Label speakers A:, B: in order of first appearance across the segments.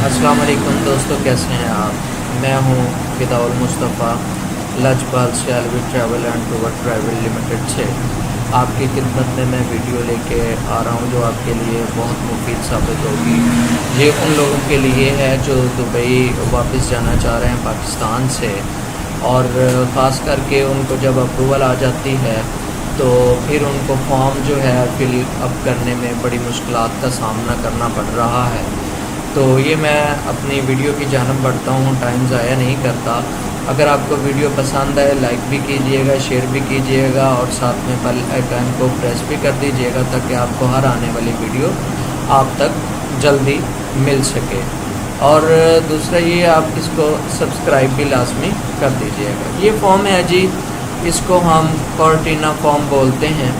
A: अस्सलाम वालेकुम दोस्तों, कैसे हैं आप। मैं हूं फिदाउल मुस्तफ़ा लजपाल से Alvi travel and tour travel limited से आपकी खिदमत में मैं वीडियो लेके आ रहा हूं जो आपके लिए बहुत मुफीद साबित होगी। ये उन लोगों के लिए है जो दुबई वापस जाना चाह रहे हैं पाकिस्तान से, और ख़ास करके उनको जब अप्रूवल आ जाती है तो फिर उनको फॉर्म जो है फिल अप करने में बड़ी मुश्किलात का सामना करना पड़ रहा है। तो ये मैं अपनी वीडियो की जानब बढ़ता हूँ, टाइम ज़ाया नहीं करता। अगर आपको वीडियो पसंद आए लाइक भी कीजिएगा, शेयर भी कीजिएगा और साथ में बेल आइकन को प्रेस भी कर दीजिएगा ताकि आपको हर आने वाली वीडियो आप तक जल्दी मिल सके। और दूसरा ये आप इसको सब्सक्राइब भी लाजमी कर दीजिएगा। ये फॉर्म है जी, इसको हम कॉर्टिना फॉर्म बोलते हैं।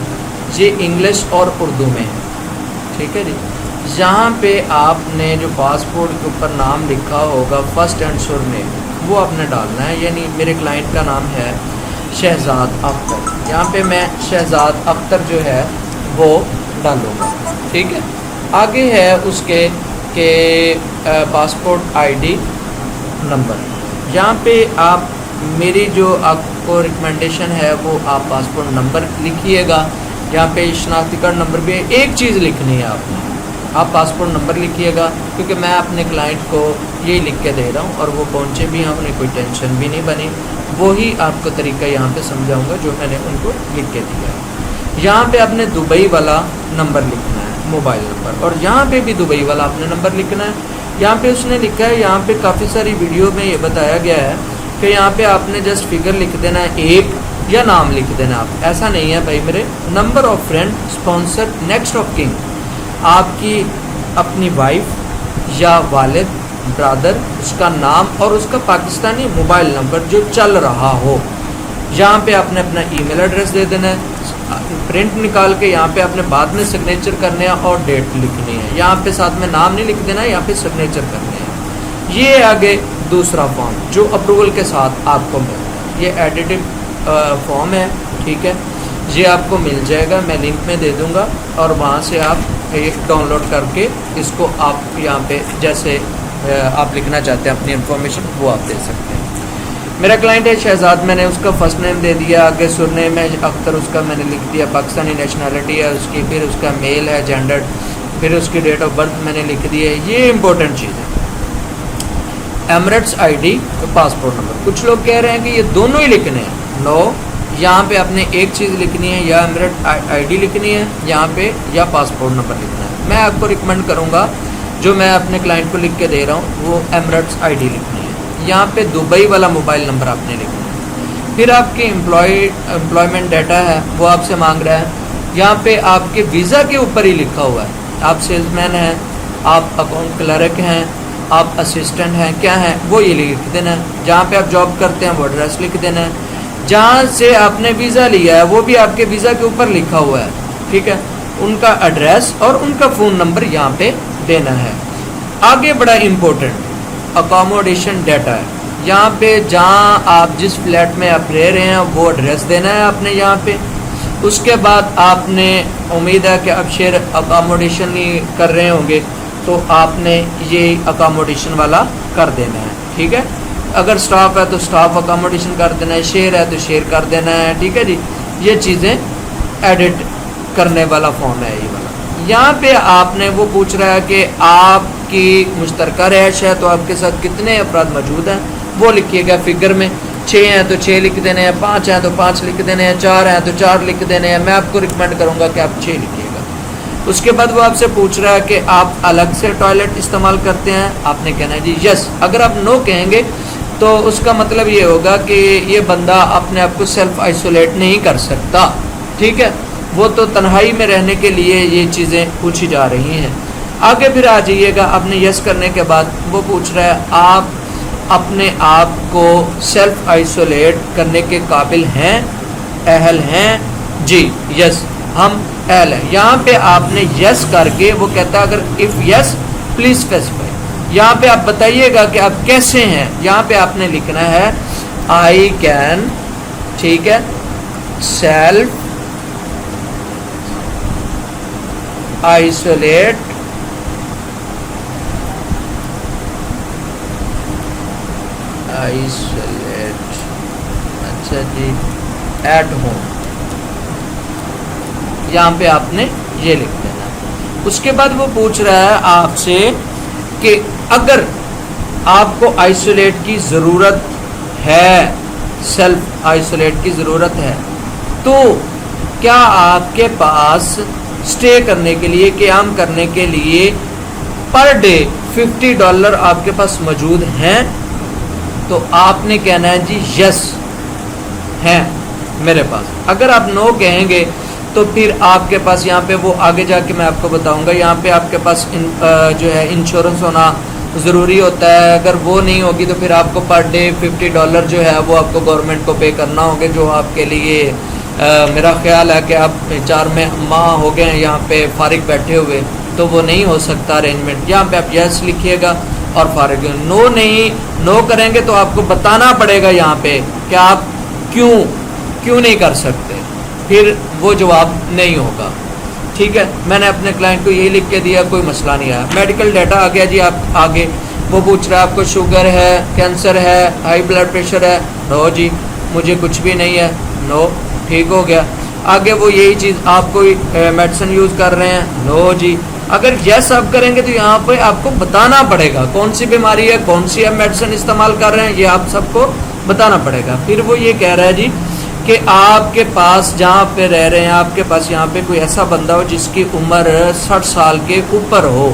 A: ये इंग्लिश और उर्दू में है, ठीक है जी। यहाँ पे आपने जो पासपोर्ट के ऊपर नाम लिखा होगा फर्स्ट एंड सरनेम वो आपने डालना है, यानी मेरे क्लाइंट का नाम है शहजाद अख्तर। यहाँ पे मैं शहजाद अख्तर जो है वो डालूँगा, ठीक है। आगे है उसके के पासपोर्ट आईडी नंबर। यहाँ पे आप मेरी जो आपको रिकमेंडेशन है वो आप पासपोर्ट नंबर लिखिएगा। यहाँ पे शनाख्ती कार्ड नंबर भी एक चीज़ लिखनी है आपने, आप पासपोर्ट नंबर लिखिएगा, क्योंकि मैं अपने क्लाइंट को यही लिख के दे रहा हूँ और वो पहुँचे भी हैं, उन्हें कोई टेंशन भी नहीं बनी। वही आपको तरीका यहाँ पे समझाऊँगा जो मैंने उनको लिख के दिया है। यहाँ पे आपने दुबई वाला नंबर लिखना है, मोबाइल नंबर, और यहाँ पे भी दुबई वाला आपने नंबर लिखना है। यहाँ पे उसने लिखा है, यहाँ पे काफ़ी सारी वीडियो में ये बताया गया है कि यहाँ पे आपने जस्ट फिगर लिख देना है एक, या नाम लिख देना। आप ऐसा नहीं है भाई मेरे, number of friend sponsor next of king, आपकी अपनी वाइफ या वालिद ब्रदर उसका नाम और उसका पाकिस्तानी मोबाइल नंबर जो चल रहा हो। यहाँ पे आपने अपना ईमेल एड्रेस दे देना है, प्रिंट निकाल के यहाँ पे आपने बाद में सिग्नेचर करने हैं और डेट लिखनी है। यहाँ पे साथ में नाम नहीं लिख देना है, यहाँ पे सिग्नेचर करने हैं। ये आगे दूसरा फॉर्म जो अप्रूवल के साथ आपको मिलता है, ये एडिटिव फॉर्म है, ठीक है। ये आपको मिल जाएगा, मैं लिंक में दे दूँगा और वहाँ से आप एक डाउनलोड करके इसको आप यहाँ पे जैसे आप लिखना चाहते हैं अपनी इन्फॉर्मेशन वो आप दे सकते हैं। मेरा क्लाइंट है शहजाद, मैंने उसका फर्स्ट नेम दे दिया, आगे सरनेम है अख्तर, उसका मैंने लिख दिया, पाकिस्तानी नेशनैलिटी है उसकी, फिर उसका मेल है जेंडर, फिर उसकी डेट ऑफ बर्थ मैंने लिख दी है। ये इंपॉर्टेंट चीज़ है, एमरेट्स आईडी पासपोर्ट नंबर। कुछ लोग कह रहे हैं कि ये दोनों ही लिखने हैं, नो, यहाँ पे आपने एक चीज़ लिखनी है, या एमरेट आईडी लिखनी है यहाँ पे, या पासपोर्ट नंबर लिखना है। मैं आपको रिकमेंड करूँगा जो मैं अपने क्लाइंट को लिख के दे रहा हूँ वो एमरेट्स आईडी लिखनी है। यहाँ पे दुबई वाला मोबाइल नंबर आपने लिखना है। फिर आपके एम्प्लॉयमेंट डाटा है वो आपसे मांग रहा है। यहाँ पे आपके वीज़ा के ऊपर ही लिखा हुआ है, आप सेल्समैन हैं, आप अकाउंट क्लर्क हैं, आप असिस्टेंट हैं, क्या हैं वो ये लिख देना है। जहाँ पे आप जॉब करते हैं वो एड्रेस लिख देना है। जहाँ से आपने वीज़ा लिया है वो भी आपके वीज़ा के ऊपर लिखा हुआ है, ठीक है। उनका एड्रेस और उनका फ़ोन नंबर यहाँ पे देना है। आगे बड़ा इम्पोर्टेंट अकोमोडेशन डाटा है। यहाँ पे जहाँ आप जिस फ्लैट में आप रह रहे हैं वो एड्रेस देना है आपने यहाँ पे। उसके बाद आपने, उम्मीद है कि आप शेयर अकोमोडेशन ही कर रहे होंगे, तो आपने ये अकोमोडेशन वाला कर देना है, ठीक है। अगर स्टाफ है तो स्टाफ अकोमोडेशन कर देना है, शेयर है तो शेयर कर देना है, ठीक है जी। ये चीज़ें एडिट करने वाला फॉर्म है ये वाला। यहाँ पे आपने वो पूछ रहा है कि आपकी मुश्तरका रहायश है तो आपके साथ कितने अफराद मौजूद हैं वो लिखिएगा फिगर में। 6 हैं तो 6 लिख देने हैं, 5 हैं तो 5 लिख देने हैं, 4 हैं तो 4 लिख देने हैं। मैं आपको रिकमेंड करूँगा कि आप 6 लिखिएगा। उसके बाद वो आपसे पूछ रहा है कि आप अलग से टॉयलेट इस्तेमाल करते हैं, आपने कहना है जी यस। अगर आप नो कहेंगे तो उसका मतलब ये होगा कि ये बंदा अपने आप को सेल्फ आइसोलेट नहीं कर सकता, ठीक है। वो तो तन्हाई में रहने के लिए ये चीज़ें पूछी जा रही हैं। आगे फिर आ जाइएगा, आपने यस करने के बाद वो पूछ रहा है आप अपने आप को सेल्फ आइसोलेट करने के काबिल हैं, अहल हैं जी, यस हम अहल हैं। यहाँ पे आपने यस करके वो कहता है अगर इफ़ यस प्लीज़ स्पेसिफाई, यहाँ पे आप बताइएगा कि आप कैसे हैं। यहाँ पे आपने लिखना है आई कैन, ठीक है, सेल्फ आइसोलेट आइसोलेट, अच्छा जी, एट होम, यहाँ पे आपने ये लिख देना। उसके बाद वो पूछ रहा है आपसे कि अगर आपको आइसोलेट की ज़रूरत है, सेल्फ आइसोलेट की ज़रूरत है, तो क्या आपके पास स्टे करने के लिए, क़याम करने के लिए पर डे $50 आपके पास मौजूद हैं? तो आपने कहना है जी यस हैं मेरे पास। अगर आप नो कहेंगे तो फिर आपके पास यहाँ पे वो आगे जाके मैं आपको बताऊंगा, यहाँ पे आपके पास जो है इंश्योरेंस होना ज़रूरी होता है। अगर वो नहीं होगी तो फिर आपको पर डे $50 जो है वो आपको गवर्नमेंट को पे करना होगा, जो आपके लिए मेरा ख्याल है कि आप 4 माह हो गए हैं यहाँ पे फारिग बैठे हुए, तो वो नहीं हो सकता अरेंजमेंट। यहाँ पे आप यस लिखिएगा और फारिग। नो नहीं, नो करेंगे तो आपको बताना पड़ेगा यहाँ पे कि आप क्यों नहीं कर सकते, फिर वो जवाब नहीं होगा। ठीक है, मैंने अपने क्लाइंट को यही लिख के दिया, कोई मसला नहीं आया। मेडिकल डाटा आ गया जी। आप आगे वो पूछ रहा है आपको शुगर है, कैंसर है, हाई ब्लड प्रेशर है? नो जी, मुझे कुछ भी नहीं है। नो, ठीक हो गया। आगे वो यही चीज़, आप कोई मेडिसिन यूज़ कर रहे हैं? नो जी। अगर यस आप करेंगे तो यहाँ पे आपको बताना पड़ेगा कौन सी बीमारी है, कौन सी आप मेडिसिन इस्तेमाल कर रहे हैं, ये आप सबको बताना पड़ेगा। फिर वो ये कह रहा है जी कि आपके पास जहाँ पे रह रहे हैं, आपके पास यहाँ पे कोई ऐसा बंदा हो जिसकी उम्र 60 साल के ऊपर हो।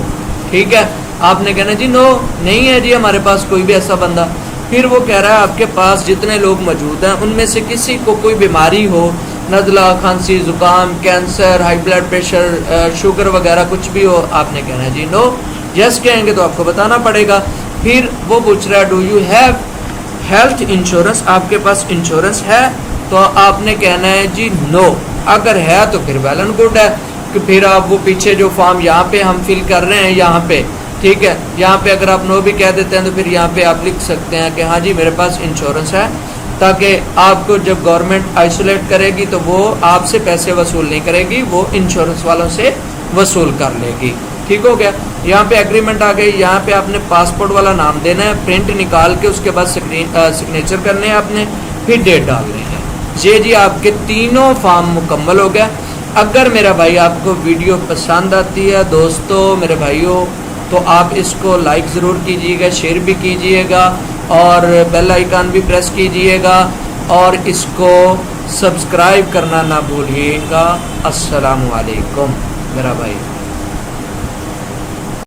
A: ठीक है, आपने कहना जी नो, नहीं है जी हमारे पास कोई भी ऐसा बंदा। फिर वो कह रहा है आपके पास जितने लोग मौजूद हैं उनमें से किसी को कोई बीमारी हो, नज़ला, खांसी, ज़ुकाम, cancer, high blood pressure, sugar वगैरह कुछ भी हो, आपने कहना है जी नो। यस कहेंगे तो आपको बताना पड़ेगा। फिर वो पूछ रहा है do you have health insurance, आपके पास इंश्योरेंस है? तो आपने कहना है जी नो। अगर है तो फिर वेल एंड गुड है, कि फिर आप वो पीछे जो फॉर्म यहाँ पे हम फिल कर रहे हैं यहाँ पे, ठीक है, यहाँ पे अगर आप नो भी कह देते हैं तो फिर यहाँ पे आप लिख सकते हैं कि हाँ जी मेरे पास इंश्योरेंस है, ताकि आपको जब गवर्नमेंट आइसोलेट करेगी तो वो आपसे पैसे वसूल नहीं करेगी, वो इंश्योरेंस वालों से वसूल कर लेगी। ठीक हो गया। यहाँ पे एग्रीमेंट आ गई। यहाँ पे आपने पासपोर्ट वाला नाम देना है, प्रिंट निकाल के उसके बाद सिग्नेचर करने हैं आपने, फिर डेट डालनी है। ये जी आपके तीनों फॉर्म मुकम्मल हो गया। अगर मेरा भाई आपको वीडियो पसंद आती है दोस्तों, मेरे भाइयों, तो आप इसको लाइक ज़रूर कीजिएगा, शेयर भी कीजिएगा और बेल आइकन भी प्रेस कीजिएगा और इसको सब्सक्राइब करना ना भूलिएगा। अस्सलामु अलैकुम मेरा भाई।